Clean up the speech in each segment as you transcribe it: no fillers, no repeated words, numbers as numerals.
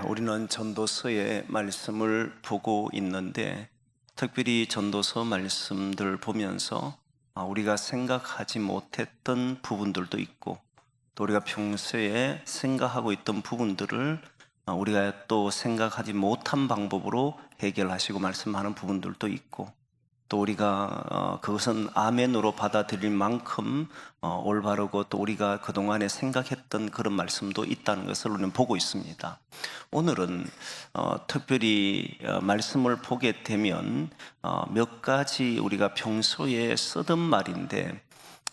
우리는 전도서의 말씀을 보고 있는데 특별히 전도서 말씀들 보면서 우리가 생각하지 못했던 부분들도 있고 또 우리가 평소에 생각하고 있던 부분들을 우리가 또 생각하지 못한 방법으로 해결하시고 말씀하는 부분들도 있고 또 우리가 그것은 아멘으로 받아들일 만큼 올바르고 또 우리가 그동안에 생각했던 그런 말씀도 있다는 것을 우리는 보고 있습니다. 오늘은 특별히 말씀을 보게 되면 몇 가지 우리가 평소에 쓰던 말인데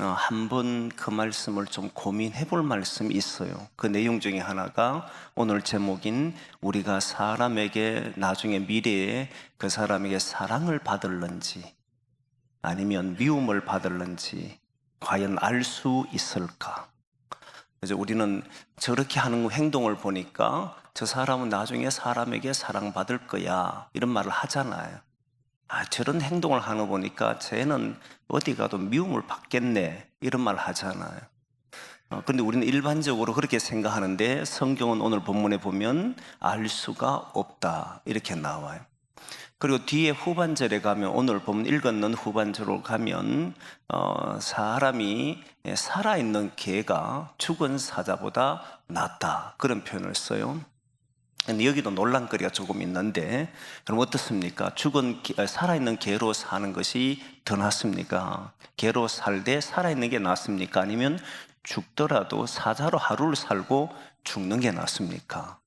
한번 그 말씀을 좀 고민해 볼 말씀이 있어요. 그 내용 중에 하나가 오늘 제목인 우리가 사람에게 나중에 미래에 그 사람에게 사랑을 받을는지 아니면 미움을 받을는지 과연 알 수 있을까? 그래서 우리는 저렇게 하는 행동을 보니까 저 사람은 나중에 사람에게 사랑받을 거야 이런 말을 하잖아요. 저런 행동을 하는 거 보니까 쟤는 어디 가도 미움을 받겠네 이런 말 하잖아요. 그런데 우리는 일반적으로 그렇게 생각하는데 성경은 오늘 본문에 보면 알 수가 없다 이렇게 나와요. 그리고 뒤에 후반절에 가면 오늘 본문 읽었는 후반절로 가면 사람이 살아있는 개가 죽은 사자보다 낫다 그런 표현을 써요. 근데 여기도 논란거리가 조금 있는데 그럼 어떻습니까? 살아있는 개로 사는 것이 더 낫습니까? 개로 살되 살아있는 게 낫습니까? 아니면 죽더라도 사자로 하루를 살고 죽는 게 낫습니까?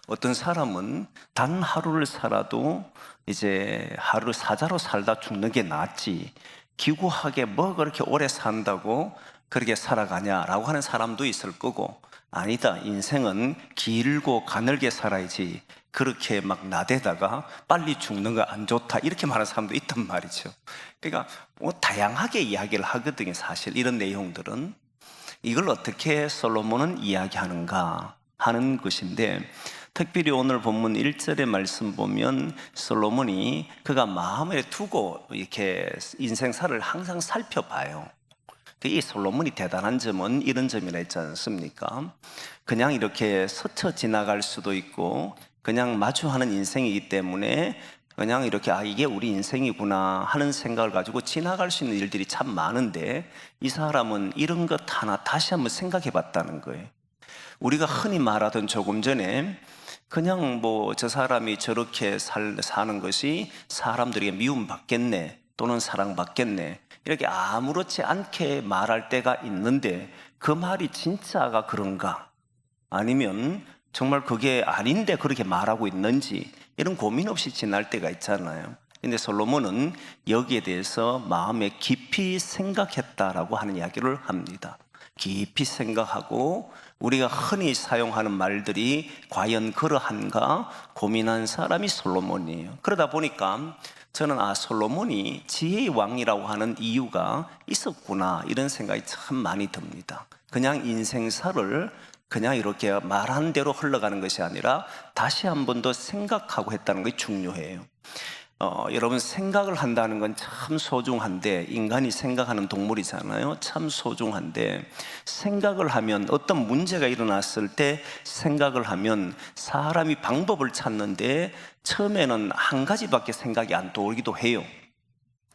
어떤 사람은 단 하루를 살아도 이제 하루 사자로 살다 죽는 게 낫지 기구하게 뭐 그렇게 오래 산다고 그렇게 살아가냐라고 하는 사람도 있을 거고 아니다, 인생은 길고 가늘게 살아야지 그렇게 막 나대다가 빨리 죽는 거 안 좋다 이렇게 말하는 사람도 있단 말이죠. 그러니까 다양하게 이야기를 하거든요. 사실 이런 내용들은 이걸 어떻게 솔로몬은 이야기하는가 하는 것인데 특별히 오늘 본문 1절의 말씀 보면 솔로몬이 그가 마음에 두고 이렇게 인생사를 항상 살펴봐요. 이 솔로몬이 대단한 점은 이런 점이라 했지 않습니까? 그냥 이렇게 스쳐 지나갈 수도 있고 그냥 마주하는 인생이기 때문에 그냥 이렇게 이게 우리 인생이구나 하는 생각을 가지고 지나갈 수 있는 일들이 참 많은데 이 사람은 이런 것 하나 다시 한번 생각해 봤다는 거예요. 우리가 흔히 말하던 조금 전에 그냥 저 사람이 저렇게 사는 것이 사람들에게 미움받겠네 또는 사랑받겠네 이렇게 아무렇지 않게 말할 때가 있는데 그 말이 진짜가 그런가? 아니면 정말 그게 아닌데 그렇게 말하고 있는지 이런 고민 없이 지날 때가 있잖아요. 근데 솔로몬은 여기에 대해서 마음에 깊이 생각했다라고 하는 이야기를 합니다. 깊이 생각하고 우리가 흔히 사용하는 말들이 과연 그러한가 고민한 사람이 솔로몬이에요. 그러다 보니까 저는 솔로몬이 지혜의 왕이라고 하는 이유가 있었구나 이런 생각이 참 많이 듭니다. 그냥 인생사를 그냥 이렇게 말한 대로 흘러가는 것이 아니라 다시 한 번 더 생각하고 했다는 것이 중요해요. 여러분 생각을 한다는 건 참 소중한데 인간이 생각하는 동물이잖아요. 참 소중한데 생각을 하면 어떤 문제가 일어났을 때 생각을 하면 사람이 방법을 찾는데 처음에는 한 가지밖에 생각이 안 떠오르기도 해요.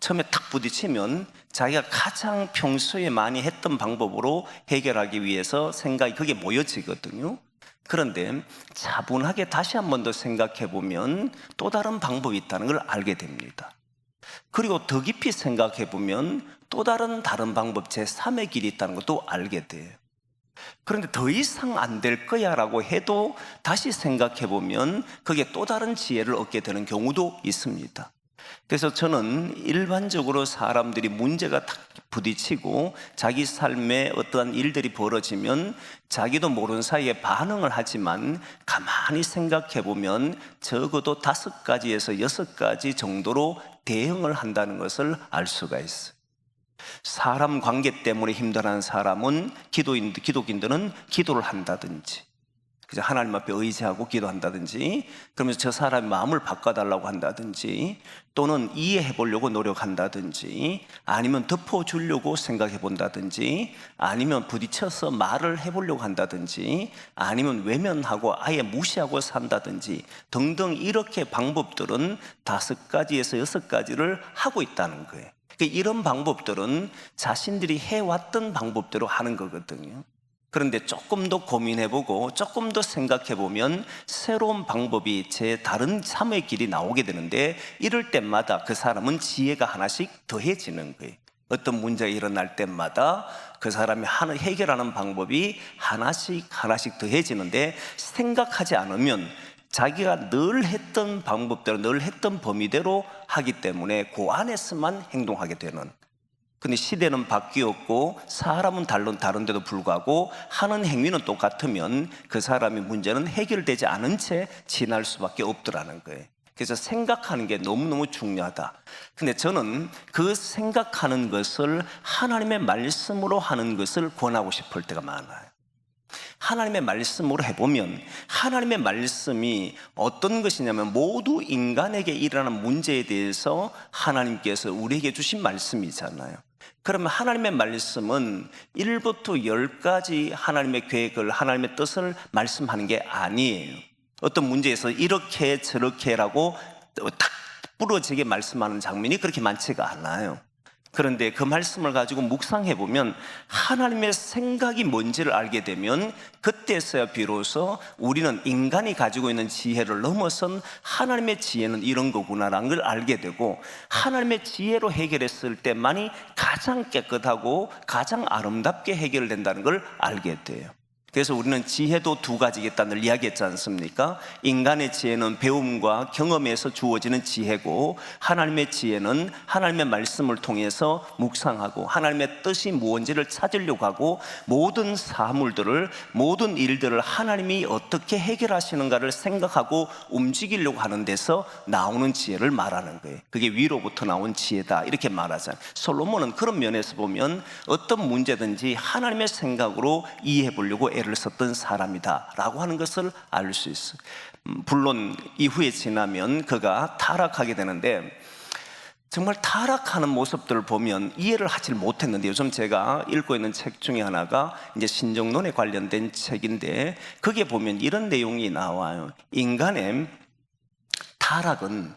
처음에 탁 부딪히면 자기가 가장 평소에 많이 했던 방법으로 해결하기 위해서 생각이 그게 모여지거든요. 그런데 차분하게 다시 한 번 더 생각해 보면 또 다른 방법이 있다는 걸 알게 됩니다. 그리고 더 깊이 생각해 보면 또 다른 방법 제3의 길이 있다는 것도 알게 돼요. 그런데 더 이상 안 될 거야 라고 해도 다시 생각해 보면 그게 또 다른 지혜를 얻게 되는 경우도 있습니다. 그래서 저는 일반적으로 사람들이 문제가 탁 부딪히고 자기 삶에 어떠한 일들이 벌어지면 자기도 모르는 사이에 반응을 하지만 가만히 생각해 보면 적어도 5가지에서 6가지 정도로 대응을 한다는 것을 알 수가 있어요. 사람 관계 때문에 힘들어하는 사람은 기독인들은 기도를 한다든지 그저 하나님 앞에 의지하고 기도한다든지, 그러면서 저 사람의 마음을 바꿔달라고 한다든지, 또는 이해해 보려고 노력한다든지, 아니면 덮어주려고 생각해 본다든지, 아니면 부딪혀서 말을 해보려고 한다든지, 아니면 외면하고 아예 무시하고 산다든지 등등, 이렇게 방법들은 5가지에서 6가지를 하고 있다는 거예요. 이런 방법들은 자신들이 해왔던 방법대로 하는 거거든요. 그런데 조금 더 고민해보고 조금 더 생각해보면 새로운 방법이 제 다른 삶의 길이 나오게 되는데, 이럴 때마다 그 사람은 지혜가 하나씩 더해지는 거예요. 어떤 문제가 일어날 때마다 그 사람이 해결하는 방법이 하나씩 더해지는데, 생각하지 않으면 자기가 늘 했던 방법대로, 늘 했던 범위대로 하기 때문에 그 안에서만 행동하게 되는. 근데 시대는 바뀌었고 사람은 다른데도 불구하고 하는 행위는 똑같으면 그 사람의 문제는 해결되지 않은 채 지날 수밖에 없더라는 거예요. 그래서 생각하는 게 너무너무 중요하다. 근데 저는 그 생각하는 것을 하나님의 말씀으로 하는 것을 권하고 싶을 때가 많아요. 하나님의 말씀으로 해보면, 하나님의 말씀이 어떤 것이냐면 모두 인간에게 일어나는 문제에 대해서 하나님께서 우리에게 주신 말씀이잖아요. 그러면 하나님의 말씀은 1부터 10까지 하나님의 계획을, 하나님의 뜻을 말씀하는 게 아니에요. 어떤 문제에서 이렇게 저렇게라고 딱 부러지게 말씀하는 장면이 그렇게 많지가 않아요. 그런데 그 말씀을 가지고 묵상해 보면 하나님의 생각이 뭔지를 알게 되면, 그때서야 비로소 우리는 인간이 가지고 있는 지혜를 넘어선 하나님의 지혜는 이런 거구나라는 걸 알게 되고, 하나님의 지혜로 해결했을 때만이 가장 깨끗하고 가장 아름답게 해결된다는 걸 알게 돼요. 그래서 우리는 지혜도 2가지겠다는 이야기했지 않습니까? 인간의 지혜는 배움과 경험에서 주어지는 지혜고, 하나님의 지혜는 하나님의 말씀을 통해서 묵상하고 하나님의 뜻이 무엇인지를 찾으려고 하고, 모든 사물들을, 모든 일들을 하나님이 어떻게 해결하시는가를 생각하고 움직이려고 하는 데서 나오는 지혜를 말하는 거예요. 그게 위로부터 나온 지혜다, 이렇게 말하잖아요. 솔로몬은 그런 면에서 보면 어떤 문제든지 하나님의 생각으로 이해해 보려고 애를 썼던 사람이다 라고 하는 것을 알 수 있어요. 물론 이후에 지나면 그가 타락하게 되는데, 정말 타락하는 모습들을 보면 이해를 하지 못했는데, 요즘 제가 읽고 있는 책 중에 하나가 이제 신정론에 관련된 책인데, 거기에 보면 이런 내용이 나와요. 인간의 타락은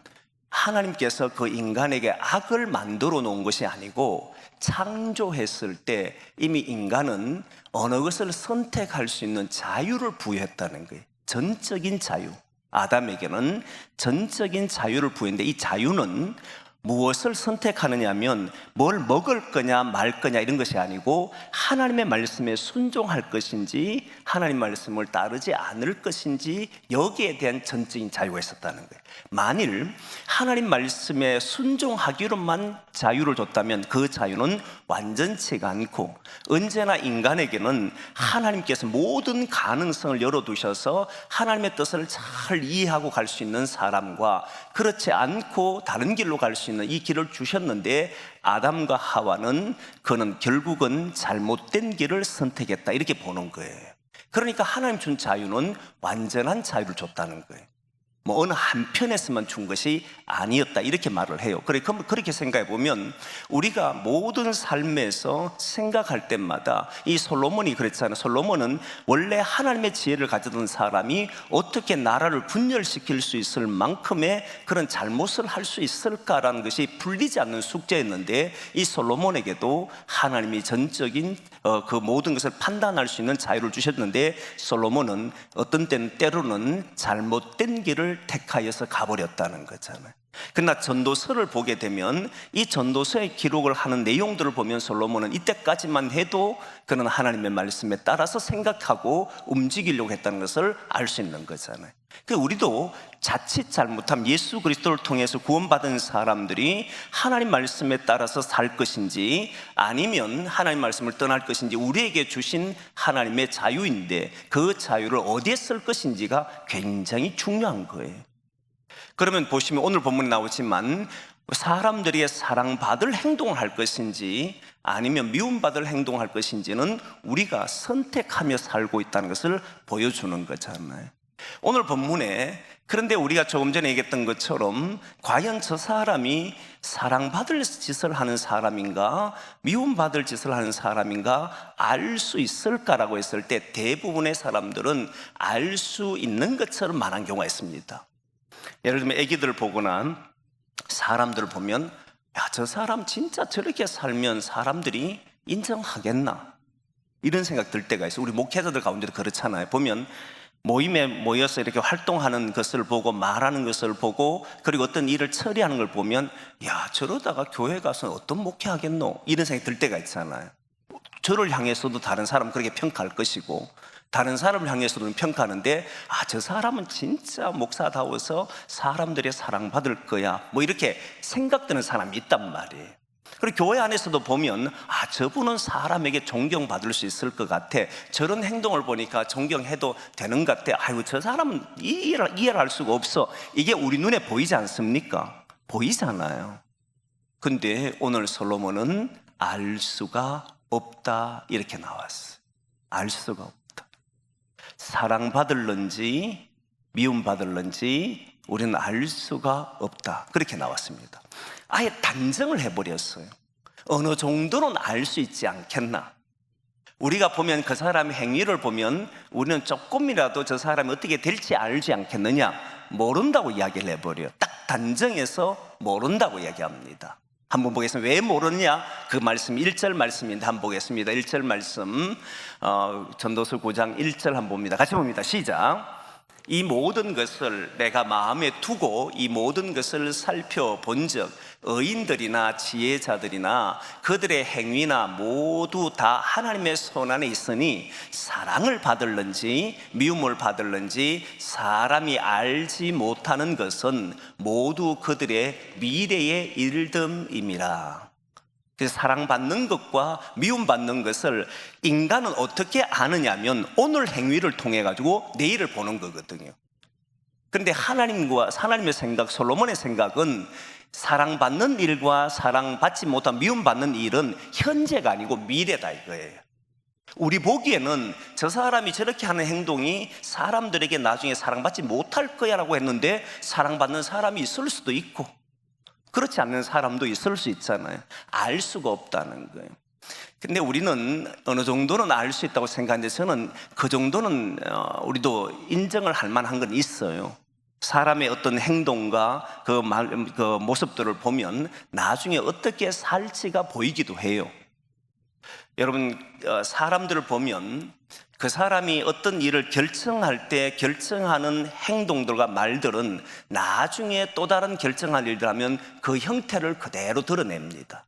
하나님께서 그 인간에게 악을 만들어 놓은 것이 아니고, 창조했을 때 이미 인간은 어느 것을 선택할 수 있는 자유를 부여했다는 거예요. 전적인 자유. 아담에게는 전적인 자유를 부여했는데, 이 자유는 무엇을 선택하느냐 하면 뭘 먹을 거냐 말 거냐 이런 것이 아니고, 하나님의 말씀에 순종할 것인지 하나님 말씀을 따르지 않을 것인지, 여기에 대한 전적인 자유가 있었다는 거예요. 만일 하나님 말씀에 순종하기로만 자유를 줬다면 그 자유는 완전치가 않고, 언제나 인간에게는 하나님께서 모든 가능성을 열어두셔서 하나님의 뜻을 잘 이해하고 갈 수 있는 사람과, 그렇지 않고 다른 길로 갈 수 있는 이 길을 주셨는데, 아담과 하와는 그는 결국은 잘못된 길을 선택했다, 이렇게 보는 거예요. 그러니까 하나님 준 자유는 완전한 자유를 줬다는 거예요. 뭐 어느 한편에서만 준 것이 아니었다, 이렇게 말을 해요. 그렇게 생각해 보면 우리가 모든 삶에서 생각할 때마다, 이 솔로몬이 그랬잖아요. 솔로몬은 원래 하나님의 지혜를 가졌던 사람이 어떻게 나라를 분열시킬 수 있을 만큼의 그런 잘못을 할 수 있을까라는 것이 풀리지 않는 숙제였는데, 이 솔로몬에게도 하나님이 전적인 그 모든 것을 판단할 수 있는 자유를 주셨는데, 솔로몬은 어떤 때로는 잘못된 길을 택하여서 가버렸다는 거잖아요. 그러나 전도서를 보게 되면 이 전도서의 기록을 하는 내용들을 보면 솔로몬은 이때까지만 해도 그는 하나님의 말씀에 따라서 생각하고 움직이려고 했다는 것을 알 수 있는 거잖아요. 우리도 자칫 잘못하면 예수 그리스도를 통해서 구원받은 사람들이 하나님 말씀에 따라서 살 것인지 아니면 하나님 말씀을 떠날 것인지, 우리에게 주신 하나님의 자유인데 그 자유를 어디에 쓸 것인지가 굉장히 중요한 거예요. 그러면 보시면 오늘 본문에 나오지만 사람들에게 사랑받을 행동을 할 것인지 아니면 미움받을 행동을 할 것인지는 우리가 선택하며 살고 있다는 것을 보여주는 거잖아요. 오늘 본문에 그런데 우리가 조금 전에 얘기했던 것처럼 과연 저 사람이 사랑받을 짓을 하는 사람인가 미움받을 짓을 하는 사람인가 알 수 있을까라고 했을 때 대부분의 사람들은 알 수 있는 것처럼 말한 경우가 있습니다. 예를 들면 아기들 보거나 사람들을 보면 야, 저 사람 진짜 저렇게 살면 사람들이 인정하겠나 이런 생각 들 때가 있어요. 우리 목회자들 가운데도 그렇잖아요. 보면 모임에 모여서 이렇게 활동하는 것을 보고 말하는 것을 보고 그리고 어떤 일을 처리하는 걸 보면 야, 저러다가 교회 가서 어떤 목회하겠노 이런 생각이 들 때가 있잖아요. 저를 향해서도 다른 사람은 그렇게 평가할 것이고 다른 사람을 향해서도 평가하는데 아, 저 사람은 진짜 목사다워서 사람들의 사랑받을 거야 뭐 이렇게 생각되는 사람이 있단 말이에요. 그리고 교회 안에서도 보면 아, 저분은 사람에게 존경받을 수 있을 것 같아. 저런 행동을 보니까 존경해도 되는 것 같아. 아이고, 저 사람은 이해를 할 수가 없어. 이게 우리 눈에 보이지 않습니까? 보이잖아요. 근데 오늘 솔로몬은 알 수가 없다 이렇게 나왔어요. 알 수가 없다. 사랑받을런지 미움받을런지 우리는 알 수가 없다 그렇게 나왔습니다. 아예 단정을 해버렸어요. 어느 정도는 알 수 있지 않겠나. 우리가 보면 그 사람의 행위를 보면 우리는 조금이라도 저 사람이 어떻게 될지 알지 않겠느냐. 모른다고 이야기를 해버려요. 딱 단정해서 모른다고 이야기합니다. 한번 보겠습니다. 왜 모르냐? 그 말씀 1절 말씀인데 한번 보겠습니다. 1절 말씀 전도서 9장 1절 한번 봅니다. 같이 봅니다. 시작. 이 모든 것을 내가 마음에 두고 이 모든 것을 살펴본즉 의인들이나 지혜자들이나 그들의 행위나 모두 다 하나님의 손 안에 있으니 사랑을 받을는지 미움을 받을는지 사람이 알지 못하는 것은 모두 그들의 미래의 일됨임이라. 그래서 사랑받는 것과 미움받는 것을 인간은 어떻게 아느냐면 오늘 행위를 통해 가지고 내일을 보는 거거든요. 그런데 하나님의 생각, 솔로몬의 생각은 사랑받는 일과 사랑받지 못한 미움받는 일은 현재가 아니고 미래다 이거예요. 우리 보기에는 저 사람이 저렇게 하는 행동이 사람들에게 나중에 사랑받지 못할 거야라고 했는데 사랑받는 사람이 있을 수도 있고 그렇지 않는 사람도 있을 수 있잖아요. 알 수가 없다는 거예요. 근데 우리는 어느 정도는 알 수 있다고 생각하는데 저는 그 정도는 우리도 인정을 할 만한 건 있어요. 사람의 어떤 행동과 그 모습들을 보면 나중에 어떻게 살지가 보이기도 해요. 여러분, 사람들을 보면 그 사람이 어떤 일을 결정할 때 결정하는 행동들과 말들은 나중에 또 다른 결정할 일들 하면 그 형태를 그대로 드러냅니다.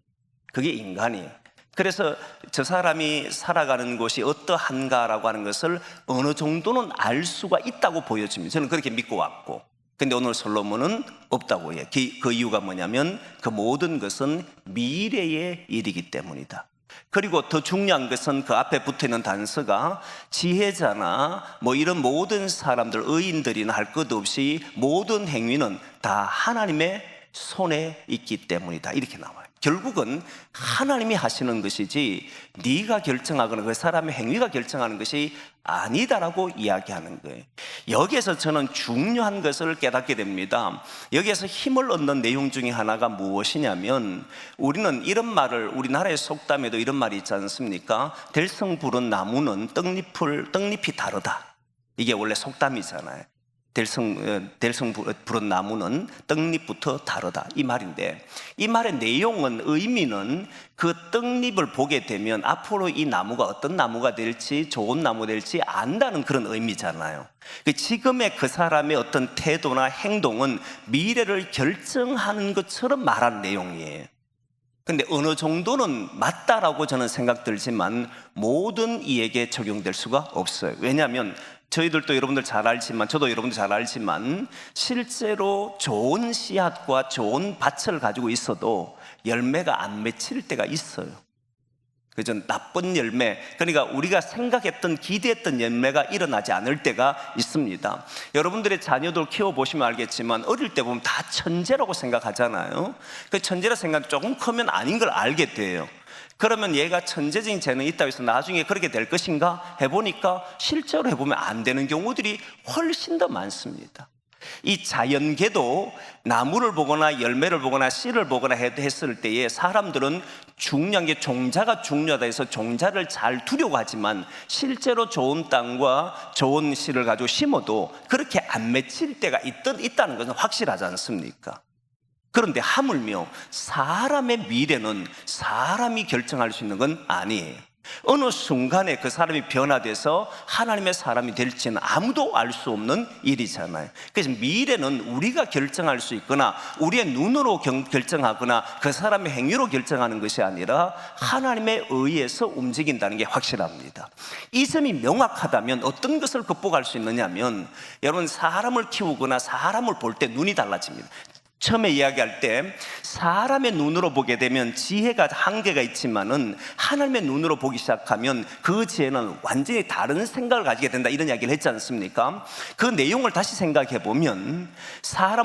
그게 인간이에요. 그래서 저 사람이 살아가는 곳이 어떠한가라고 하는 것을 어느 정도는 알 수가 있다고 보여집니다. 저는 그렇게 믿고 왔고, 근데 오늘 솔로몬은 없다고 해요. 그 이유가 뭐냐면 그 모든 것은 미래의 일이기 때문이다. 그리고 더 중요한 것은 그 앞에 붙어있는 단서가 지혜자나 뭐 이런 모든 사람들, 의인들이나 할 것 없이 모든 행위는 다 하나님의 손에 있기 때문이다 이렇게 나와요. 결국은 하나님이 하시는 것이지 네가 결정하거나 그 사람의 행위가 결정하는 것이 아니다라고 이야기하는 거예요. 여기에서 저는 중요한 것을 깨닫게 됩니다. 여기에서 힘을 얻는 내용 중에 하나가 무엇이냐면 우리는 이런 말을 우리나라의 속담에도 이런 말이 있지 않습니까? 들성 부른 나무는 떡잎이 다르다. 이게 원래 속담이잖아요. 들성 부른 나무는 떡잎부터 다르다 이 말인데, 이 말의 내용은 의미는 그 떡잎을 보게 되면 앞으로 이 나무가 어떤 나무가 될지 좋은 나무 될지 안다는 그런 의미잖아요. 지금의 그 사람의 어떤 태도나 행동은 미래를 결정하는 것처럼 말하는 내용이에요. 근데 어느 정도는 맞다라고 저는 생각 들지만 모든 이에게 적용될 수가 없어요. 왜냐하면 저희들도 여러분들 잘 알지만 저도 여러분들 잘 알지만 실제로 좋은 씨앗과 좋은 밭을 가지고 있어도 열매가 안 맺힐 때가 있어요. 그죠? 나쁜 열매, 그러니까 우리가 생각했던 기대했던 열매가 일어나지 않을 때가 있습니다. 여러분들의 자녀들 키워보시면 알겠지만 어릴 때 보면 다 천재라고 생각하잖아요. 그 천재라 생각 조금 크면 아닌 걸 알게 돼요. 그러면 얘가 천재적인 재능이 있다고 해서 나중에 그렇게 될 것인가 해보니까 실제로 해보면 안 되는 경우들이 훨씬 더 많습니다. 이 자연계도 나무를 보거나 열매를 보거나 씨를 보거나 했을 때에 사람들은 중요한 게 종자가 중요하다 해서 종자를 잘 두려고 하지만 실제로 좋은 땅과 좋은 씨를 가지고 심어도 그렇게 안 맺힐 때가 있다는 것은 확실하지 않습니까? 그런데 하물며 사람의 미래는 사람이 결정할 수 있는 건 아니에요. 어느 순간에 그 사람이 변화돼서 하나님의 사람이 될지는 아무도 알 수 없는 일이잖아요. 그래서 미래는 우리가 결정할 수 있거나 우리의 눈으로 결정하거나 그 사람의 행위로 결정하는 것이 아니라 하나님에 의해서 움직인다는 게 확실합니다. 이 점이 명확하다면 어떤 것을 극복할 수 있느냐면, 여러분 사람을 키우거나 사람을 볼 때 눈이 달라집니다. 처음에 이야기할 때 사람의 눈으로 보게 되면 지혜가 한계가 있지만은 하나님의 눈으로 보기 시작하면 그 지혜는 완전히 다른 생각을 가지게 된다, 이런 이야기를 했지 않습니까? 그 내용을 다시 생각해 보면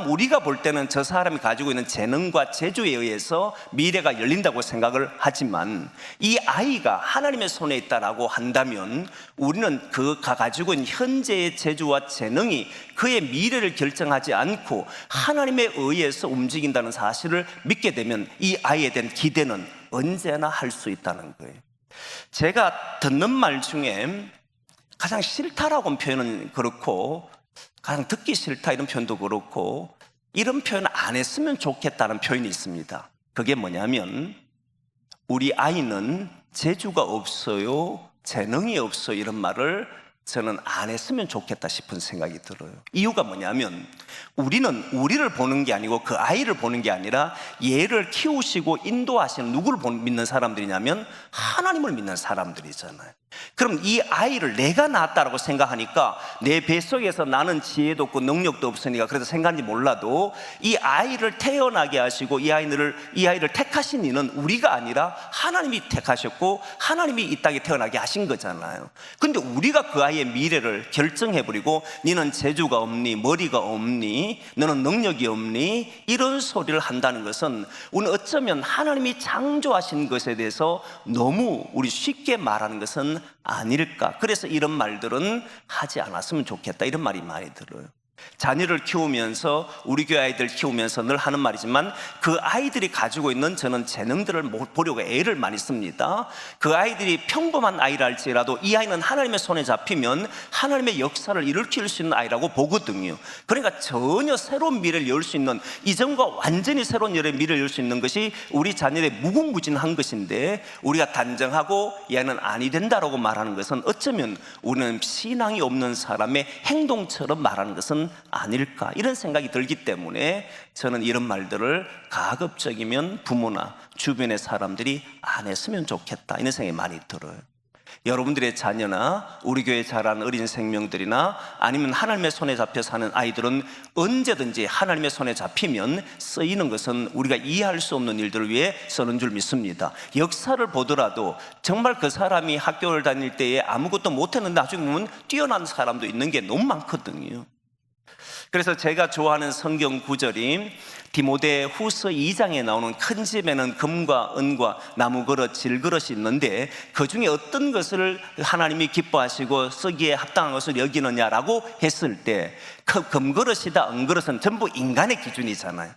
우리가 볼 때는 저 사람이 가지고 있는 재능과 재주에 의해서 미래가 열린다고 생각을 하지만 이 아이가 하나님의 손에 있다라고 한다면 우리는 그가 가지고 있는 현재의 재주와 재능이 그의 미래를 결정하지 않고 하나님의 의해서 움직인다는 사실을 믿게 되면 이 아이에 대한 기대는 언제나 할 수 있다는 거예요. 제가 듣는 말 중에 가장 싫다라고 표현은 그렇고, 가장 듣기 싫다 이런 표현도 그렇고, 이런 표현 안 했으면 좋겠다는 표현이 있습니다. 그게 뭐냐면, 우리 아이는 재주가 없어요, 재능이 없어요, 이런 말을 저는 안 했으면 좋겠다 싶은 생각이 들어요. 이유가 뭐냐면 우리는 우리를 보는 게 아니고 그 아이를 보는 게 아니라 얘를 키우시고 인도하시는 누구를 믿는 사람들이냐면 하나님을 믿는 사람들이잖아요. 그럼 이 아이를 내가 낳았다라고 생각하니까 내 뱃속에서 나는 지혜도 없고 능력도 없으니까 그래서 생각인지 몰라도 이 아이를 태어나게 하시고 이 아이를 택하신 이는 우리가 아니라 하나님이 택하셨고 하나님이 이 땅에 태어나게 하신 거잖아요. 근데 우리가 그 아이의 미래를 결정해버리고 너는 재주가 없니, 머리가 없니, 너는 능력이 없니, 이런 소리를 한다는 것은 우리는 어쩌면 하나님이 창조하신 것에 대해서 너무 우리 쉽게 말하는 것은 아닐까. 그래서 이런 말들은 하지 않았으면 좋겠다, 이런 말이 많이 들어요. 자녀를 키우면서, 우리 교회 아이들 키우면서 늘 하는 말이지만 그 아이들이 가지고 있는 저는 재능들을 보려고 애를 많이 씁니다. 그 아이들이 평범한 아이라 할지라도 이 아이는 하나님의 손에 잡히면 하나님의 역사를 일으킬 수 있는 아이라고 보거든요. 그러니까 전혀 새로운 미래를 열 수 있는, 이전과 완전히 새로운 미래를 열 수 있는 것이 우리 자녀의 무궁무진한 것인데 우리가 단정하고 얘는 아니 된다라고 말하는 것은 어쩌면 우리는 신앙이 없는 사람의 행동처럼 말하는 것은 아닐까, 이런 생각이 들기 때문에 저는 이런 말들을 가급적이면 부모나 주변의 사람들이 안 했으면 좋겠다, 이런 생각이 많이 들어요. 여러분들의 자녀나 우리 교회에 자란 어린 생명들이나 아니면 하나님의 손에 잡혀 사는 아이들은 언제든지 하나님의 손에 잡히면 쓰이는 것은 우리가 이해할 수 없는 일들을 위해 쓰는 줄 믿습니다. 역사를 보더라도 정말 그 사람이 학교를 다닐 때에 아무것도 못했는데 나중에 보면 뛰어난 사람도 있는 게 너무 많거든요. 그래서 제가 좋아하는 성경 구절이 디모데 후서 2장에 나오는 큰 집에는 금과 은과 나무 그릇, 질 그릇이 있는데 그 중에 어떤 것을 하나님이 기뻐하시고 쓰기에 합당한 것을 여기느냐라고 했을 때 그 금그릇이다 은그릇은 전부 인간의 기준이잖아요.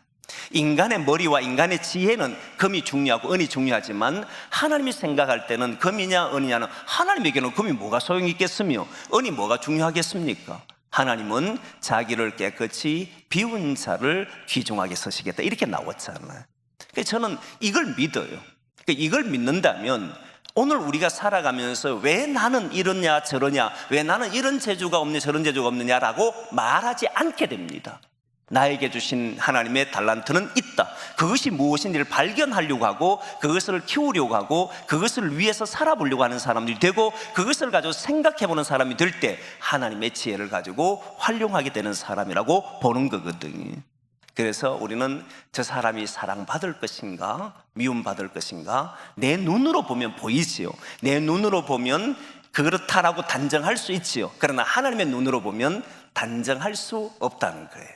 인간의 머리와 인간의 지혜는 금이 중요하고 은이 중요하지만 하나님이 생각할 때는 금이냐 은이냐는, 하나님에게는 금이 뭐가 소용이 있겠으며 은이 뭐가 중요하겠습니까? 하나님은 자기를 깨끗이 비운 자를 귀중하게 쓰시겠다, 이렇게 나왔잖아요. 그래서 저는 이걸 믿어요. 이걸 믿는다면 오늘 우리가 살아가면서 왜 나는 이러냐 저러냐, 왜 나는 이런 재주가 없냐 저런 재주가 없느냐라고 말하지 않게 됩니다. 나에게 주신 하나님의 달란트는 있다. 그것이 무엇인지를 발견하려고 하고 그것을 키우려고 하고 그것을 위해서 살아보려고 하는 사람들이 되고 그것을 가지고 생각해보는 사람이 될 때 하나님의 지혜를 가지고 활용하게 되는 사람이라고 보는 거거든요. 그래서 우리는 저 사람이 사랑받을 것인가 미움받을 것인가 내 눈으로 보면 보이지요. 내 눈으로 보면 그렇다라고 단정할 수 있지요. 그러나 하나님의 눈으로 보면 단정할 수 없다는 거예요.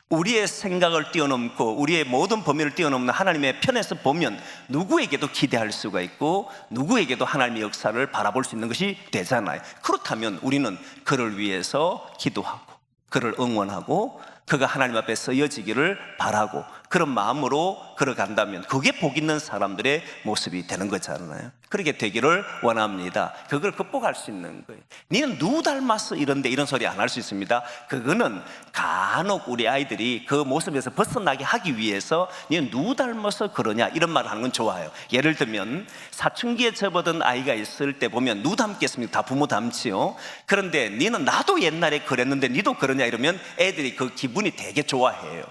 우리의 생각을 뛰어넘고 우리의 모든 범위를 뛰어넘는 하나님의 편에서 보면 누구에게도 기대할 수가 있고 누구에게도 하나님의 역사를 바라볼 수 있는 것이 되잖아요. 그렇다면 우리는 그를 위해서 기도하고 그를 응원하고 그가 하나님 앞에 쓰여지기를 바라고 그런 마음으로 걸어간다면 그게 복 있는 사람들의 모습이 되는 거잖아요. 그렇게 되기를 원합니다. 그걸 극복할 수 있는 거예요. 니는 누구 닮았어 이런데 이런 소리 안 할 수 있습니다. 그거는 간혹 우리 아이들이 그 모습에서 벗어나게 하기 위해서 니는 누구 닮아서 그러냐 이런 말을 하는 건 좋아요. 예를 들면 사춘기에 접어든 아이가 있을 때 보면 누구 닮겠습니까? 다 부모 닮지요. 그런데 니는 나도 옛날에 그랬는데 니도 그러냐 이러면 애들이 그 기분이 되게 좋아해요.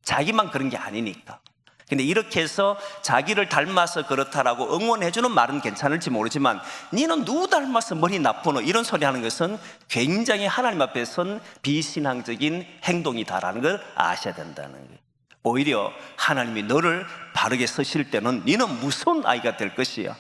자기만 그런 게 아니니까. 근데 이렇게 해서 자기를 닮아서 그렇다라고 응원해주는 말은 괜찮을지 모르지만 니는 누구 닮아서 머리 나쁘노 이런 소리 하는 것은 굉장히 하나님 앞에선 비신앙적인 행동이다라는 걸 아셔야 된다는 거예요. 오히려 하나님이 너를 바르게 쓰실 때는 니는 무서운 아이가 될 것이야.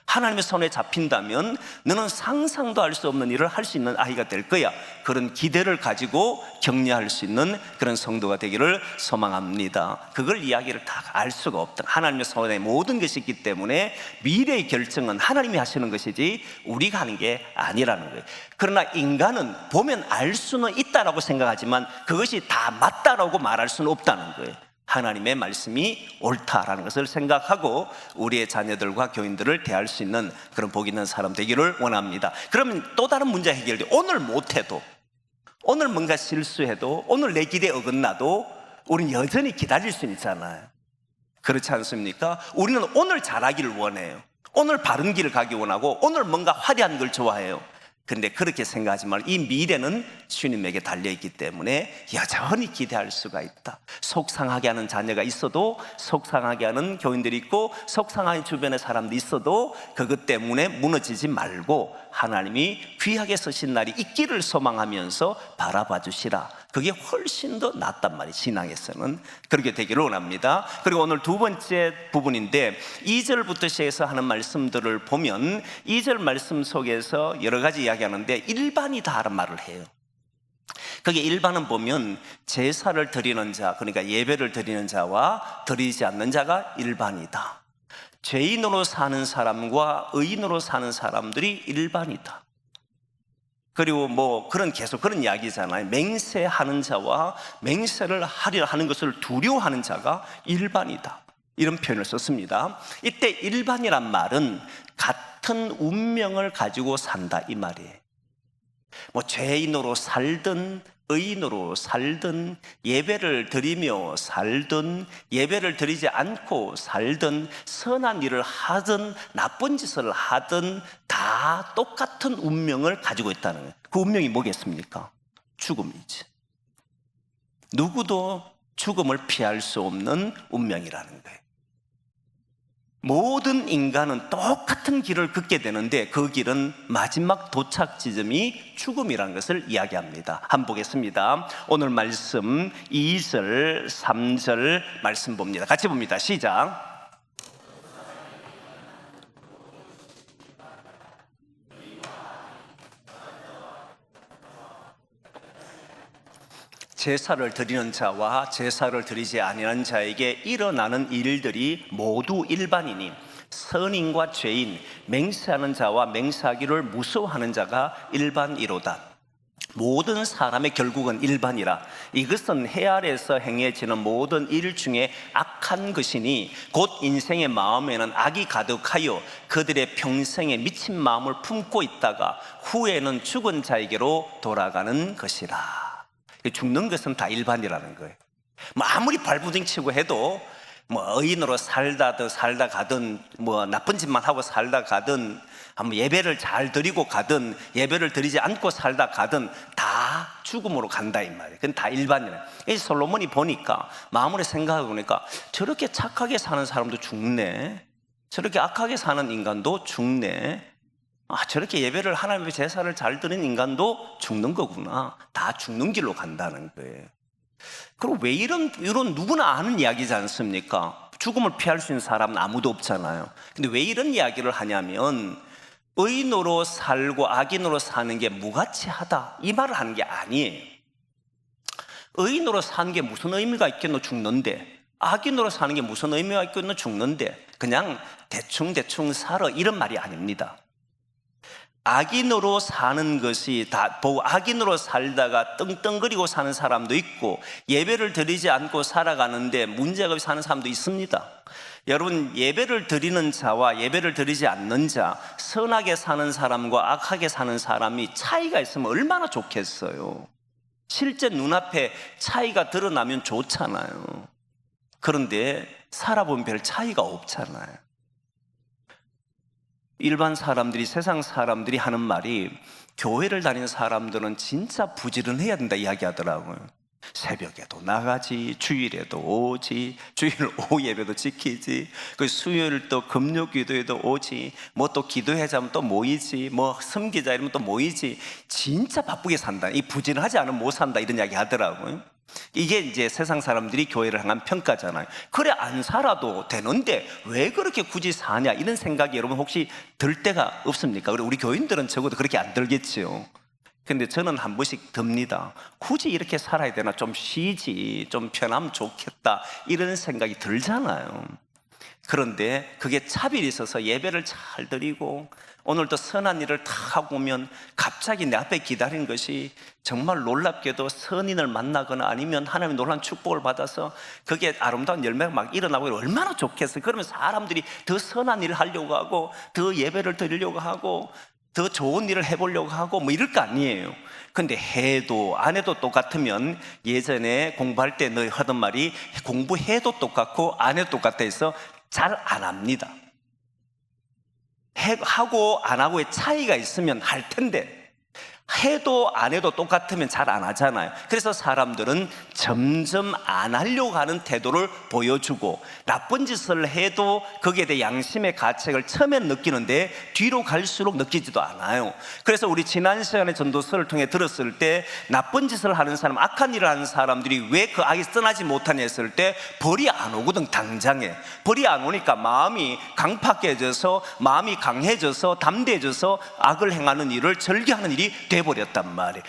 하나님의 손에 잡힌다면 너는 상상도 할 수 없는 일을 할 수 있는 아이가 될 거야. 그런 기대를 가지고 격려할 수 있는 그런 성도가 되기를 소망합니다. 그걸 이야기를 다 알 수가 없다. 하나님의 손에 모든 것이 있기 때문에 미래의 결정은 하나님이 하시는 것이지 우리가 하는 게 아니라는 거예요. 그러나 인간은 보면 알 수는 있다라고 생각하지만 그것이 다 맞다라고 말할 수는 없다는 거예요. 하나님의 말씀이 옳다라는 것을 생각하고 우리의 자녀들과 교인들을 대할 수 있는 그런 복 있는 사람 되기를 원합니다. 그러면 또 다른 문제 해결돼. 오늘 못해도, 오늘 뭔가 실수해도, 오늘 내 기대에 어긋나도 우리는 여전히 기다릴 수 있잖아요. 그렇지 않습니까? 우리는 오늘 잘하기를 원해요. 오늘 바른 길을 가기 원하고 오늘 뭔가 화려한 걸 좋아해요. 근데 그렇게 생각하지 말고 이 미래는 주님에게 달려있기 때문에 여전히 기대할 수가 있다. 속상하게 하는 자녀가 있어도 속상하게 하는 교인들이 있고 속상한 주변의 사람들이 있어도 그것 때문에 무너지지 말고 하나님이 귀하게 쓰신 날이 있기를 소망하면서 바라봐 주시라. 그게 훨씬 더 낫단 말이에요. 신앙에서는 그렇게 되기를 원합니다. 그리고 오늘 두 번째 부분인데 2절부터 시작해서 하는 말씀들을 보면 2절 말씀 속에서 여러 가지 이야기하는데 일반이다라는 말을 해요. 거기 일반은 보면 제사를 드리는 자, 그러니까 예배를 드리는 자와 드리지 않는 자가 일반이다. 죄인으로 사는 사람과 의인으로 사는 사람들이 일반이다. 그리고 뭐 계속 그런 이야기잖아요. 맹세하는 자와 맹세를 하려 하는 것을 두려워하는 자가 일반이다. 이런 표현을 썼습니다. 이때 일반이란 말은 같은 운명을 가지고 산다 이 말이에요. 뭐 죄인으로 살든 의인으로 살든 예배를 드리며 살든 예배를 드리지 않고 살든 선한 일을 하든 나쁜 짓을 하든 다 똑같은 운명을 가지고 있다는 거예요. 그 운명이 뭐겠습니까? 죽음이지. 누구도 죽음을 피할 수 없는 운명이라는 거예요. 모든 인간은 똑같은 길을 걷게 되는데 그 길은 마지막 도착 지점이 죽음이라는 것을 이야기합니다. 한번 보겠습니다. 오늘 말씀 2절, 3절 말씀 봅니다. 같이 봅니다. 시작. 제사를 드리는 자와 제사를 드리지 아니하는 자에게 일어나는 일들이 모두 일반이니 선인과 죄인, 맹세하는 자와 맹세하기를 무서워하는 자가 일반이로다. 모든 사람의 결국은 일반이라. 이것은 해 아래에서 행해지는 모든 일 중에 악한 것이니 곧 인생의 마음에는 악이 가득하여 그들의 평생에 미친 마음을 품고 있다가 후에는 죽은 자에게로 돌아가는 것이라. 죽는 것은 다 일반이라는 거예요. 뭐 아무리 발부둥치고 해도 뭐 의인으로 살다 가든 뭐 나쁜 짓만 하고 살다 가든 한번 예배를 잘 드리고 가든 예배를 드리지 않고 살다 가든 다 죽음으로 간다 이 말이에요. 그건 다 일반이에요. 이 솔로몬이 보니까 마음으로 생각해 보니까 저렇게 착하게 사는 사람도 죽네, 저렇게 악하게 사는 인간도 죽네, 저렇게 예배를 하나님의 제사를 잘 드리는 인간도 죽는 거구나. 다 죽는 길로 간다는 거예요. 그리고 왜 이런 누구나 아는 이야기지 않습니까? 죽음을 피할 수 있는 사람은 아무도 없잖아요. 근데 왜 이런 이야기를 하냐면 의인으로 살고 악인으로 사는 게 무가치하다 이 말을 하는 게 아니에요. 의인으로 사는 게 무슨 의미가 있겠노 죽는데, 악인으로 사는 게 무슨 의미가 있겠노 죽는데, 그냥 대충 살아 이런 말이 아닙니다. 악인으로 사는 것이 다 악인으로 살다가 떵떵거리고 사는 사람도 있고 예배를 드리지 않고 살아가는데 문제가 없이 사는 사람도 있습니다. 여러분, 예배를 드리는 자와 예배를 드리지 않는 자, 선하게 사는 사람과 악하게 사는 사람이 차이가 있으면 얼마나 좋겠어요. 실제 눈앞에 차이가 드러나면 좋잖아요. 그런데 살아보면 별 차이가 없잖아요. 일반 사람들이, 세상 사람들이 하는 말이 교회를 다니는 사람들은 진짜 부지런해야 된다 이야기하더라고요. 새벽에도 나가지, 주일에도 오지, 주일 오후 예배도 지키지, 그 수요일 또 금요 기도에도 오지, 뭐 또 기도회자면 또 모이지, 뭐 섬기자 이러면 또 모이지. 진짜 바쁘게 산다. 이 부지런하지 않으면 못 산다 이런 이야기 하더라고요. 이게 이제 세상 사람들이 교회를 향한 평가잖아요. 그래 안 살아도 되는데 왜 그렇게 굳이 사냐 이런 생각이 여러분 혹시 들 때가 없습니까? 우리 교인들은 적어도 그렇게 안 들겠지요. 근데 저는 한 번씩 듭니다. 굳이 이렇게 살아야 되나, 좀 쉬지, 좀 편하면 좋겠다 이런 생각이 들잖아요. 그런데 그게 차별이 있어서 예배를 잘 드리고 오늘도 선한 일을 다 하고 오면 갑자기 내 앞에 기다리는 것이 정말 놀랍게도 선인을 만나거나 아니면 하나님의 놀라운 축복을 받아서 그게 아름다운 열매가 막 일어나고 얼마나 좋겠어요. 그러면 사람들이 더 선한 일을 하려고 하고 더 예배를 드리려고 하고 더 좋은 일을 해보려고 하고 뭐 이럴 거 아니에요. 근데 해도 안 해도 똑같으면 예전에 공부할 때 너 하던 말이 공부해도 똑같고 안 해도 똑같아 해서 잘 안 합니다. 하고 안 하고의 차이가 있으면 할 텐데 해도 안 해도 똑같으면 잘 안 하잖아요. 그래서 사람들은 점점 안 하려고 하는 태도를 보여주고 나쁜 짓을 해도 거기에 대해 양심의 가책을 처음엔 느끼는데 뒤로 갈수록 느끼지도 않아요. 그래서 우리 지난 시간에 전도서를 통해 들었을 때 나쁜 짓을 하는 사람, 악한 일을 하는 사람들이 왜 그 악이 떠나지 못하냐 했을 때 벌이 안 오거든. 당장에 벌이 안 오니까 마음이 강팍해져서 마음이 강해져서 담대해져서 악을 행하는 일을 즐겨하는 일이 돼버렸단 말이에요.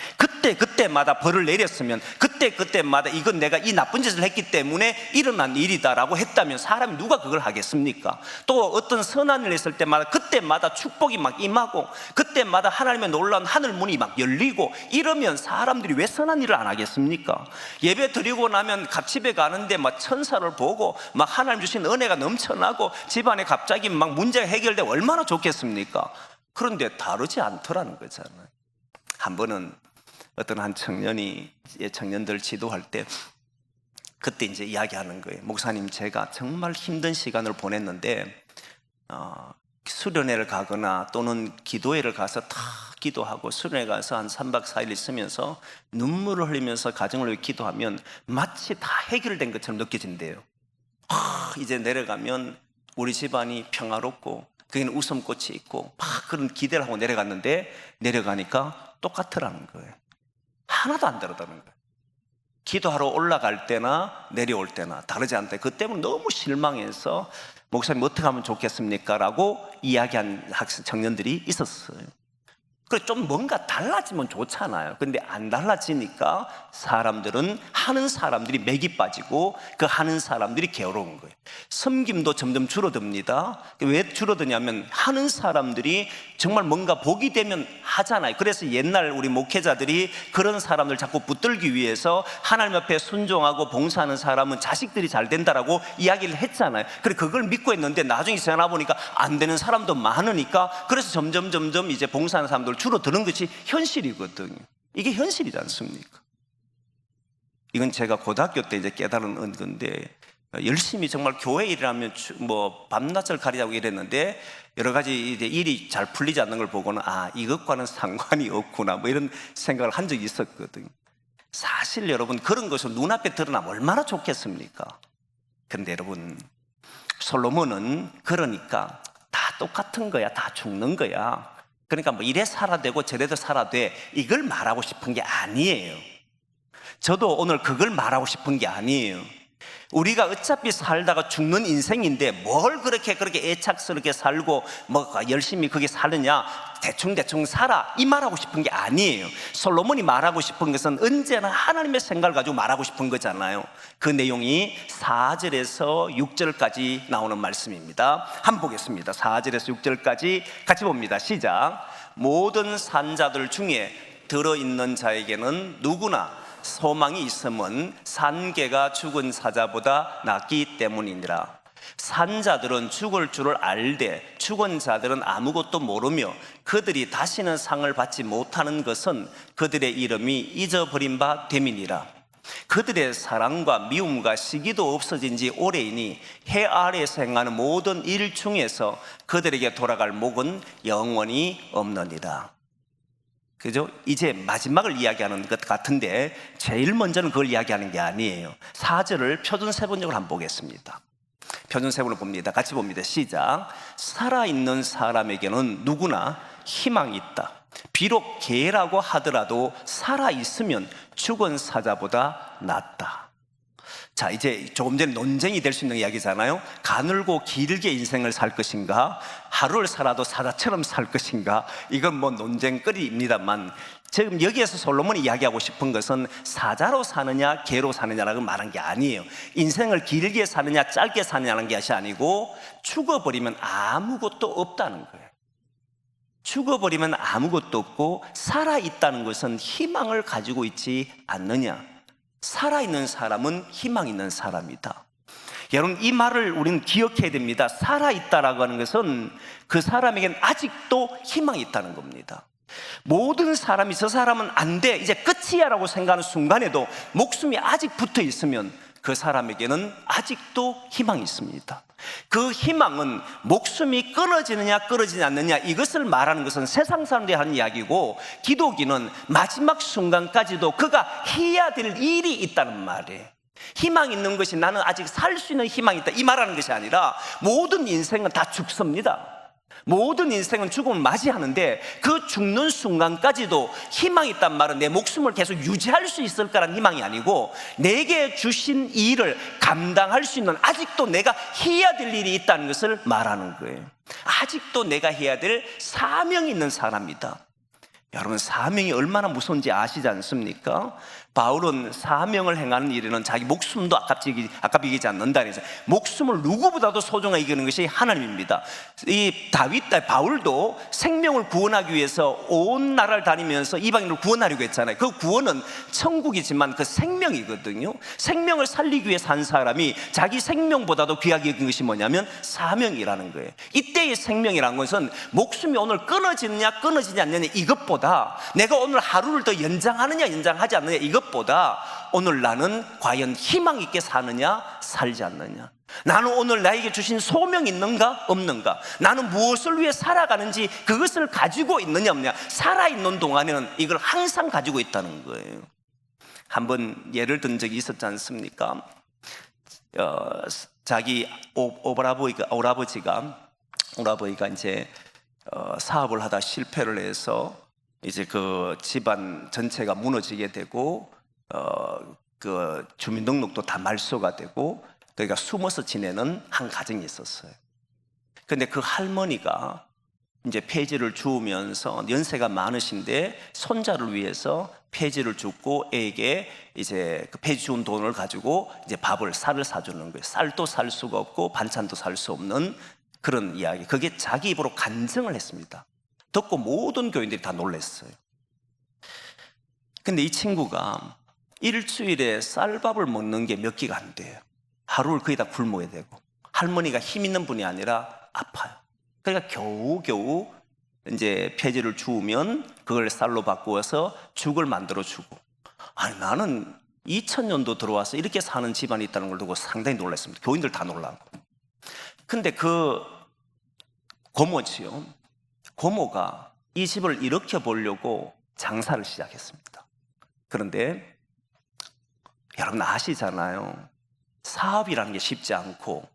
그때마다 벌을 내렸으면 그때마다 이건 내가 이 나쁜 짓을 했기 때문에 일어난 일이다라고 했다면 사람이 누가 그걸 하겠습니까? 또 어떤 선한 일을 했을 때마다 그때마다 축복이 막 임하고 그때마다 하나님의 놀라운 하늘 문이 막 열리고 이러면 사람들이 왜 선한 일을 안 하겠습니까? 예배 드리고 나면 집에 가는데 막 천사를 보고 막 하나님 주신 은혜가 넘쳐나고 집안에 갑자기 막 문제가 해결되고 얼마나 좋겠습니까? 그런데 다르지 않더라는 거잖아요. 한 번은 어떤 한 청년이 청년들 지도할 때 그때 이제 이야기하는 거예요. 목사님, 제가 정말 힘든 시간을 보냈는데 수련회를 가거나 또는 기도회를 가서 다 기도하고 수련회 가서 한 3박 4일 있으면서 눈물을 흘리면서 가정을 위해 기도하면 마치 다 해결된 것처럼 느껴진대요. 이제 내려가면 우리 집안이 평화롭고 거기는 웃음꽃이 있고 막 그런 기대를 하고 내려갔는데 내려가니까 똑같으라는 거예요. 하나도 안 다르다는 거예요. 기도하러 올라갈 때나 내려올 때나 다르지 않다. 그 때문에 너무 실망해서 목사님 어떻게 하면 좋겠습니까? 라고 이야기한 청년들이 있었어요. 그래서 좀 뭔가 달라지면 좋잖아요. 근데 안 달라지니까 사람들은 하는 사람들이 맥이 빠지고 그 하는 사람들이 게으러운 거예요. 섬김도 점점 줄어듭니다. 왜 줄어드냐면 하는 사람들이 정말 뭔가 복이 되면 하잖아요. 그래서 옛날 우리 목회자들이 그런 사람들 자꾸 붙들기 위해서 하나님 앞에 순종하고 봉사하는 사람은 자식들이 잘 된다라고 이야기를 했잖아요. 그래 그걸 믿고 했는데 나중에 지나 보니까 안 되는 사람도 많으니까 그래서 점점 이제 봉사하는 사람들 줄어드는 것이 현실이거든요. 이게 현실이지 않습니까? 이건 제가 고등학교 때 이제 깨달은 건데 열심히 정말 교회 일이라면 뭐 밤낮을 가리자고 이랬는데 여러 가지 이제 일이 잘 풀리지 않는 걸 보고는 이것과는 상관이 없구나 뭐 이런 생각을 한 적이 있었거든요. 사실 여러분 그런 것을 눈앞에 드러나면 얼마나 좋겠습니까? 그런데 여러분 솔로몬은 그러니까 다 똑같은 거야, 다 죽는 거야. 그러니까 뭐 이래 살아되고 저래도 살아돼 이걸 말하고 싶은 게 아니에요. 저도 오늘 그걸 말하고 싶은 게 아니에요. 우리가 어차피 살다가 죽는 인생인데 뭘 그렇게 애착스럽게 살고 뭐 열심히 그게 사느냐, 대충 살아, 이 말하고 싶은 게 아니에요. 솔로몬이 말하고 싶은 것은 언제나 하나님의 생각을 가지고 말하고 싶은 거잖아요. 그 내용이 4절에서 6절까지 나오는 말씀입니다. 한번 보겠습니다. 4절에서 6절까지 같이 봅니다. 시작. 모든 산자들 중에 들어있는 자에게는 누구나 소망이 있음은 산개가 죽은 사자보다 낫기 때문이니라. 산자들은 죽을 줄을 알되 죽은 자들은 아무것도 모르며 그들이 다시는 상을 받지 못하는 것은 그들의 이름이 잊어버린 바 됨이니라. 그들의 사랑과 미움과 시기도 없어진 지 오래이니 해 아래에서 행하는 모든 일 중에서 그들에게 돌아갈 목은 영원히 없느니라. 그죠? 이제 마지막을 이야기하는 것 같은데 제일 먼저는 그걸 이야기하는 게 아니에요. 4절을 표준세번역으로 한번 보겠습니다. 표준세번역으로 봅니다. 같이 봅니다. 시작. 살아있는 사람에게는 누구나 희망이 있다. 비록 개라고 하더라도 살아있으면 죽은 사자보다 낫다. 자, 이제 조금 전에 논쟁이 될 수 있는 이야기잖아요. 가늘고 길게 인생을 살 것인가, 하루를 살아도 사자처럼 살 것인가, 이건 뭐 논쟁거리입니다만, 지금 여기에서 솔로몬이 이야기하고 싶은 것은 사자로 사느냐 개로 사느냐라고 말한 게 아니에요. 인생을 길게 사느냐 짧게 사느냐는 것이 아니고 죽어버리면 아무것도 없다는 거예요. 죽어버리면 아무것도 없고 살아있다는 것은 희망을 가지고 있지 않느냐. 살아있는 사람은 희망 있는 사람이다. 여러분, 이 말을 우리는 기억해야 됩니다. 살아있다라고 하는 것은 그 사람에게는 아직도 희망이 있다는 겁니다. 모든 사람이 저 사람은 안 돼, 이제 끝이야 라고 생각하는 순간에도 목숨이 아직 붙어 있으면 그 사람에게는 아직도 희망이 있습니다. 그 희망은 목숨이 끊어지느냐 끊어지지 않느냐 이것을 말하는 것은 세상 사람들이 하는 이야기고, 기독인은 마지막 순간까지도 그가 해야 될 일이 있다는 말이에요. 희망 있는 것이 나는 아직 살 수 있는 희망이 있다, 이 말하는 것이 아니라 모든 인생은 다 죽습니다. 모든 인생은 죽음을 맞이하는데 그 죽는 순간까지도 희망이 있단 말은 내 목숨을 계속 유지할 수 있을 거라는 희망이 아니고, 내게 주신 일을 감당할 수 있는 아직도 내가 해야 될 일이 있다는 것을 말하는 거예요. 아직도 내가 해야 될 사명이 있는 사람이다. 여러분, 사명이 얼마나 무서운지 아시지 않습니까? 바울은 사명을 행하는 일에는 자기 목숨도 아깝게 여기지 않는다. 그래서 목숨을 누구보다도 소중하게 여기는 것이 하나님입니다. 바울도 생명을 구원하기 위해서 온 나라를 다니면서 이방인을 구원하려고 했잖아요. 그 구원은 천국이지만 그 생명이거든요. 생명을 살리기 위해 산 사람이 자기 생명보다도 귀하게 여긴 것이 뭐냐면 사명이라는 거예요. 이때의 생명이라는 것은 목숨이 오늘 끊어지느냐 끊어지지 않느냐 이것보다, 내가 오늘 하루를 더 연장하느냐 연장하지 않느냐 이것보다, 오늘 나는 과연 희망 있게 사느냐 살지 않느냐, 나는 오늘 나에게 주신 소명이 있는가 없는가, 나는 무엇을 위해 살아가는지 그것을 가지고 있느냐 없느냐, 살아있는 동안에는 이걸 항상 가지고 있다는 거예요. 한번 예를 든 적이 있었지 않습니까? 자기 오라버지가 이제 사업을 하다 실패를 해서 이제 그 집안 전체가 무너지게 되고, 그 주민등록도 다 말소가 되고, 그러니까 숨어서 지내는 한 가정이 있었어요. 근데 그 할머니가 이제 폐지를 주우면서 연세가 많으신데 손자를 위해서 폐지를 줍고 애에게 이제 그 폐지 주운 돈을 가지고 이제 쌀을 사주는 거예요. 쌀도 살 수가 없고 반찬도 살 수 없는 그런 이야기. 그게 자기 입으로 간증을 했습니다. 듣고 모든 교인들이 다 놀랐어요. 근데 이 친구가 일주일에 쌀밥을 먹는 게 몇 끼가 안 돼요. 하루를 거의 다 굶어야 되고, 할머니가 힘 있는 분이 아니라 아파요. 그러니까 겨우겨우 이제 폐지를 주우면 그걸 쌀로 바꾸어서 죽을 만들어 주고. 아니, 나는 2000년도 들어와서 이렇게 사는 집안이 있다는 걸 두고 상당히 놀랐습니다. 교인들 다 놀라고. 근데 그 고모가 이 집을 일으켜 보려고 장사를 시작했습니다. 그런데 여러분 아시잖아요. 사업이라는 게 쉽지 않고,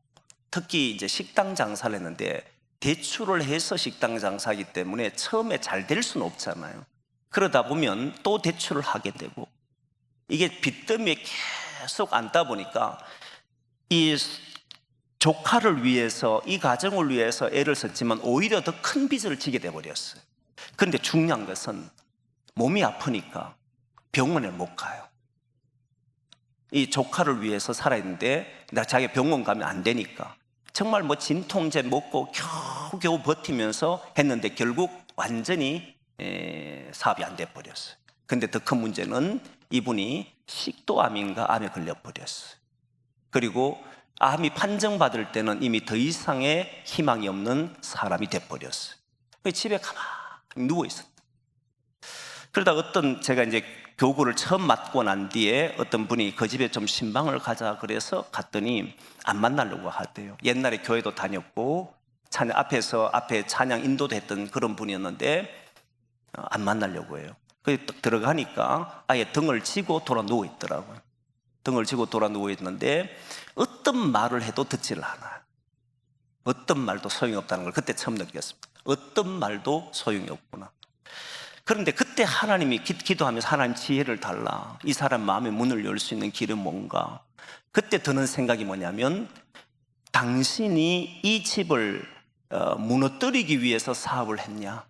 특히 이제 식당 장사를 했는데 대출을 해서 식당 장사하기 때문에 처음에 잘 될 수는 없잖아요. 그러다 보면 또 대출을 하게 되고, 이게 빚더미에 계속 앉다 보니까 이 조카를 위해서, 이 가정을 위해서 애를 썼지만 오히려 더 큰 빚을 지게 돼버렸어요. 그런데 중요한 것은 몸이 아프니까 병원에 못 가요. 이 조카를 위해서 살아있는데 자기가 병원 가면 안 되니까 정말 뭐 진통제 먹고 겨우겨우 버티면서 했는데 결국 완전히 사업이 안 돼버렸어요. 근데 더 큰 문제는 이분이 식도암인가 암에 걸려버렸어요. 그리고 암이 판정받을 때는 이미 더 이상의 희망이 없는 사람이 돼버렸어요. 집에 가만히 누워있었어요. 그러다 제가 이제 교구를 처음 맡고 난 뒤에 어떤 분이 그 집에 좀 신방을 가자 그래서 갔더니 안 만나려고 하대요. 옛날에 교회도 다녔고 앞에 찬양 인도도 했던 그런 분이었는데 안 만나려고 해요. 그래서 들어가니까 아예 등을 쥐고 돌아 누워 있더라고요. 등을 쥐고 돌아 누워 있는데 어떤 말을 해도 듣지를 않아요. 어떤 말도 소용이 없다는 걸 그때 처음 느꼈습니다. 어떤 말도 소용이 없구나. 그런데 그때 하나님이 기도하면서 하나님 지혜를 달라. 이 사람 마음의 문을 열 수 있는 길은 뭔가. 그때 드는 생각이 뭐냐면 당신이 이 집을 무너뜨리기 위해서 사업을 했냐?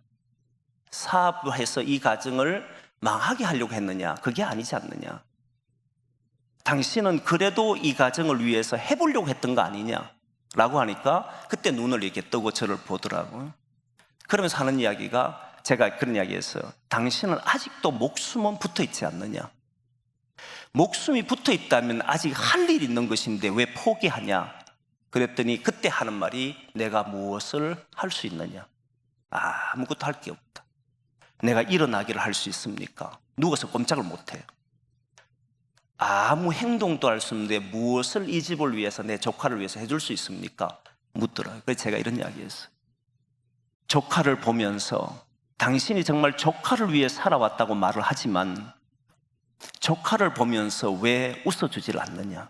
사업을 해서 이 가정을 망하게 하려고 했느냐? 그게 아니지 않느냐? 당신은 그래도 이 가정을 위해서 해보려고 했던 거 아니냐? 라고 하니까 그때 눈을 이렇게 뜨고 저를 보더라고요. 그러면서 하는 이야기가 제가 그런 이야기 했어요. 당신은 아직도 목숨은 붙어 있지 않느냐? 목숨이 붙어 있다면 아직 할 일이 있는 것인데 왜 포기하냐? 그랬더니 그때 하는 말이 내가 무엇을 할 수 있느냐? 아무것도 할 게 없다. 내가 일어나기를 할 수 있습니까? 누워서 꼼짝을 못해요. 아무 행동도 할 수 없는데 무엇을 이 집을 위해서 내 조카를 위해서 해줄 수 있습니까? 묻더라고요. 그래서 제가 이런 이야기 했어요. 조카를 보면서 당신이 정말 조카를 위해 살아왔다고 말을 하지만 조카를 보면서 왜 웃어주질 않느냐?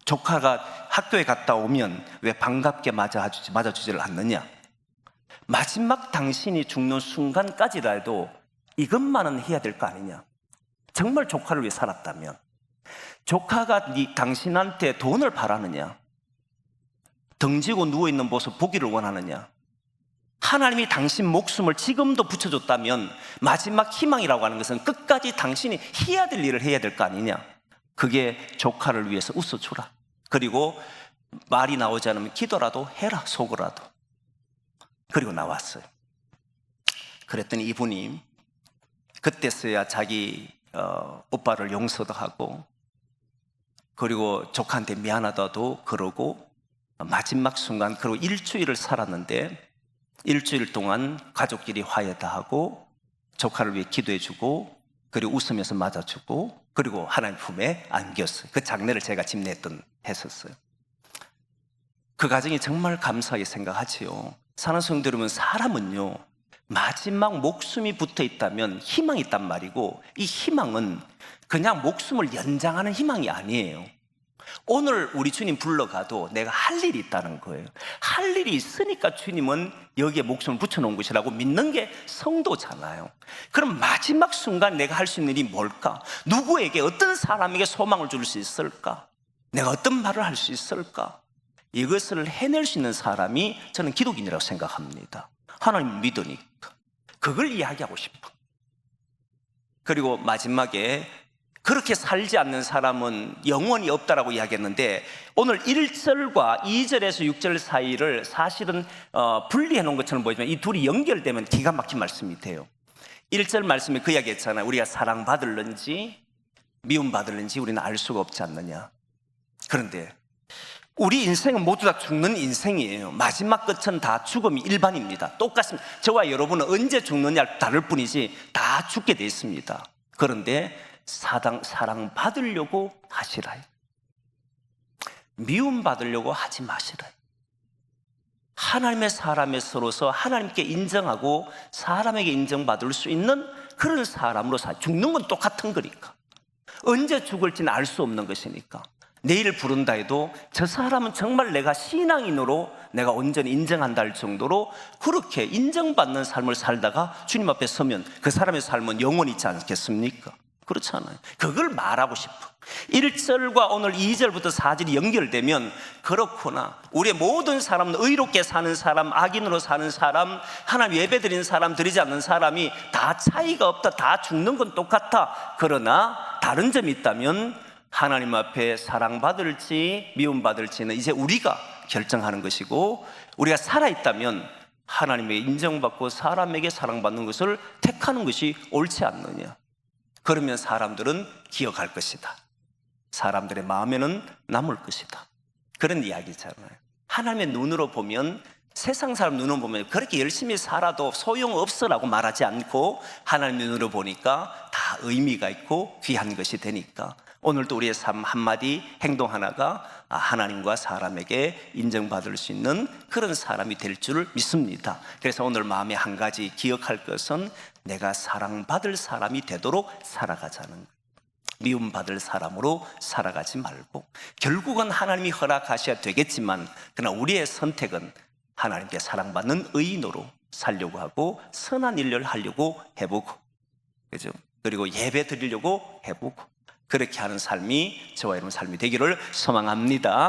조카가 학교에 갔다 오면 왜 반갑게 맞아주질 않느냐? 마지막 당신이 죽는 순간까지라도 이것만은 해야 될 거 아니냐? 정말 조카를 위해 살았다면 조카가 당신한테 돈을 바라느냐? 등지고 누워있는 모습 보기를 원하느냐? 하나님이 당신 목숨을 지금도 붙여줬다면 마지막 희망이라고 하는 것은 끝까지 당신이 해야 될 일을 해야 될 거 아니냐? 그게 조카를 위해서 웃어주라. 그리고 말이 나오지 않으면 기도라도 해라, 속으로라도. 그리고 나왔어요. 그랬더니 이분이 그때서야 자기 오빠를 용서도 하고 그리고 조카한테 미안하다도 그러고 마지막 순간 그리고 일주일을 살았는데 일주일 동안 가족끼리 화해도 하고 조카를 위해 기도해주고 그리고 웃으면서 맞아주고 그리고 하나님 품에 안겼어요. 그 장례를 제가 했었어요. 그 가정이 정말 감사하게 생각하지요. 사랑하는 성도 여러분, 사람은요 마지막 목숨이 붙어 있다면 희망이 있단 말이고 이 희망은 그냥 목숨을 연장하는 희망이 아니에요. 오늘 우리 주님 불러가도 내가 할 일이 있다는 거예요. 할 일이 있으니까 주님은 여기에 목숨을 붙여놓은 것이라고 믿는 게 성도잖아요. 그럼 마지막 순간 내가 할 수 있는 일이 뭘까? 누구에게 어떤 사람에게 소망을 줄 수 있을까? 내가 어떤 말을 할 수 있을까? 이것을 해낼 수 있는 사람이 저는 기독인이라고 생각합니다. 하나님 믿으니까 그걸 이야기하고 싶어. 그리고 마지막에 그렇게 살지 않는 사람은 영원히 없다라고 이야기했는데 오늘 1절과 2절에서 6절 사이를 사실은 분리해 놓은 것처럼 보이지만 이 둘이 연결되면 기가 막힌 말씀이 돼요. 1절 말씀에 그 이야기 했잖아요. 우리가 사랑받을는지 미움받을는지 우리는 알 수가 없지 않느냐. 그런데 우리 인생은 모두 다 죽는 인생이에요. 마지막 끝은 다 죽음이 일반입니다. 똑같습니다. 저와 여러분은 언제 죽느냐 다를 뿐이지 다 죽게 돼 있습니다. 그런데 사랑받으려고 하시라. 미움받으려고 하지 마시라. 하나님의 사람에서로서 하나님께 인정하고 사람에게 인정받을 수 있는 그런 사람으로 죽는 건 똑같은 거니까. 언제 죽을지는 알 수 없는 것이니까. 내일 부른다 해도 저 사람은 정말 내가 신앙인으로 내가 온전히 인정한다 할 정도로 그렇게 인정받는 삶을 살다가 주님 앞에 서면 그 사람의 삶은 영원히 있지 않겠습니까? 그렇잖아요. 그걸 말하고 싶어. 1절과 오늘 2절부터 4절이 연결되면 그렇구나. 우리의 모든 사람은 의롭게 사는 사람, 악인으로 사는 사람, 하나님 예배드리는 사람, 드리지 않는 사람이 다 차이가 없다. 다 죽는 건 똑같아. 그러나 다른 점이 있다면 하나님 앞에 사랑받을지 미움받을지는 이제 우리가 결정하는 것이고, 우리가 살아있다면 하나님에게 인정받고 사람에게 사랑받는 것을 택하는 것이 옳지 않느냐. 그러면 사람들은 기억할 것이다. 사람들의 마음에는 남을 것이다. 그런 이야기잖아요. 하나님의 눈으로 보면, 세상 사람 눈으로 보면 그렇게 열심히 살아도 소용없어라고 말하지 않고 하나님의 눈으로 보니까 다 의미가 있고 귀한 것이 되니까 오늘도 우리의 삶 한마디 행동 하나가 하나님과 사람에게 인정받을 수 있는 그런 사람이 될 줄 믿습니다. 그래서 오늘 마음에 한 가지 기억할 것은 내가 사랑받을 사람이 되도록 살아가자는 거예요. 미움받을 사람으로 살아가지 말고, 결국은 하나님이 허락하셔야 되겠지만 그러나 우리의 선택은 하나님께 사랑받는 의인으로 살려고 하고 선한 일을 하려고 해보고, 그죠? 그리고 예배 드리려고 해보고, 그렇게 하는 삶이 저와 여러분 삶이 되기를 소망합니다.